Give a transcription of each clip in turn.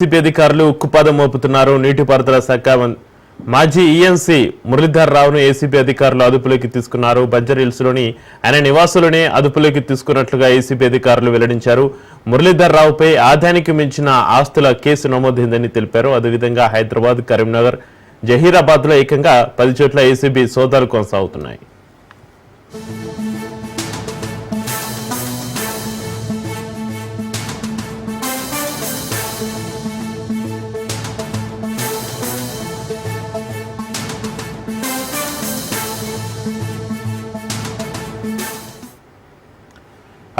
ACB అధికారులు ఉక్కుపాదం మోపుతున్నారు. నీటిపారుదల శాఖ మాజీ ఈఎన్సీ మురళీధర్ రావును ఏసీబీ అధికారులు అదుపులోకి తీసుకున్నారు. బంజారాహిల్స్లోని ఆయన నివాసులనే అదుపులోకి తీసుకున్నట్లుగా ఏసీబీ అధికారులు వెల్లడించారు. మురళీధర్ రావుపై ఆదాయానికి మించిన ఆస్తుల కేసు నమోదైందని తెలిపారు. అదేవిధంగా హైదరాబాద్, కరీంనగర్, జహీరాబాద్లో ఏకంగా 10 చోట్ల ఏసీబీ సోదాలు కొనసాగుతున్నాయి.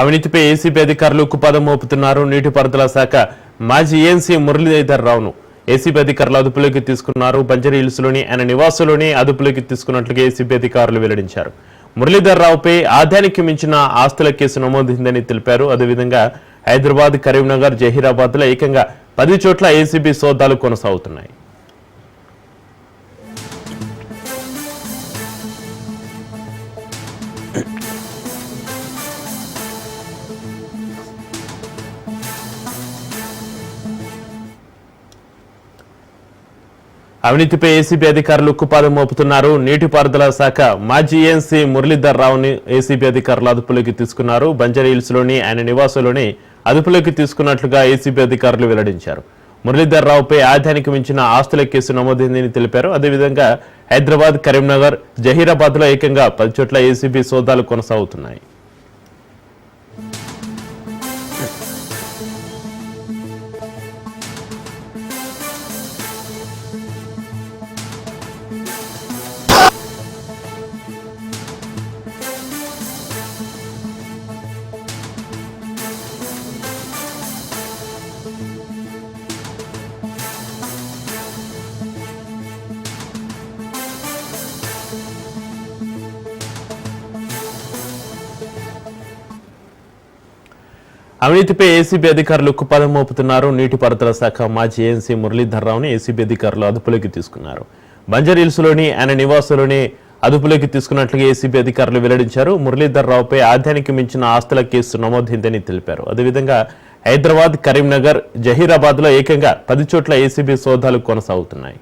అవినీతిపై ఏసీబీ అధికారులు ఉక్కుపాదం మోపుతున్నారు. నీటిపారుదల శాఖ మాజీ ఈఎన్సీ మురళీధర్ రావును ఏసీబీ అధికారులు అదుపులోకి తీసుకున్నారు. బంజారాహిల్స్లోని ఆయన నివాసులోని అదుపులోకి తీసుకున్నట్లుగా ఏసీబీ అధికారులు వెల్లడించారు. మురళీధర్ రావుపై ఆదాయానికి మించిన ఆస్తుల కేసు నమోదైందని తెలిపారు. అదేవిధంగా హైదరాబాద్, కరీంనగర్, జహీరాబాద్లో ఏకంగా 10 చోట్ల ఏసీబీ సోదాలు కొనసాగుతున్నాయి. అవినీతిపై ఏసీబీ అధికారులు ఉక్కుపాదం మోపుతున్నారు. నీటిపారుదల శాఖ మాజీ ఈఎన్సీ మురళీధర్ రావుని ఏసీబీ అధికారులు అదుపులోకి తీసుకున్నారు. బంజారాహిల్స్లోని ఆయన నివాసులోని అదుపులోకి తీసుకున్నట్లుగా ఏసీబీ అధికారులు వెల్లడించారు. మురళీధర్ రావుపై ఆదాయానికి మించిన ఆస్తుల కేసు నమోదైందని తెలిపారు. అదేవిధంగా హైదరాబాద్, కరీంనగర్, జహీరాబాద్లో ఏకంగా 10 చోట్ల ఏసీబీ సోదాలు కొనసాగుతున్నాయి. అవినీతిపై ఏసీబీ అధికారులు ఉక్కుపాదం మోపుతున్నారు. నీటిపారుదల శాఖ మాజీ ఈఎన్సీ మురళీధర్ రావుని ఏసీబీ అధికారులు అదుపులోకి తీసుకున్నారు. బంజారాహిల్స్లోని ఆయన నివాసులోని అదుపులోకి తీసుకున్నట్లుగా ఏసీబీ అధికారులు వెల్లడించారు. మురళీధర్ రావుపై ఆదాయానికి మించిన ఆస్తుల కేసు నమోదైందని తెలిపారు. అదేవిధంగా హైదరాబాద్, కరీంనగర్, జహీరాబాద్లో ఏకంగా 10 చోట్ల ఏసీబీ సోదాలు కొనసాగుతున్నాయి.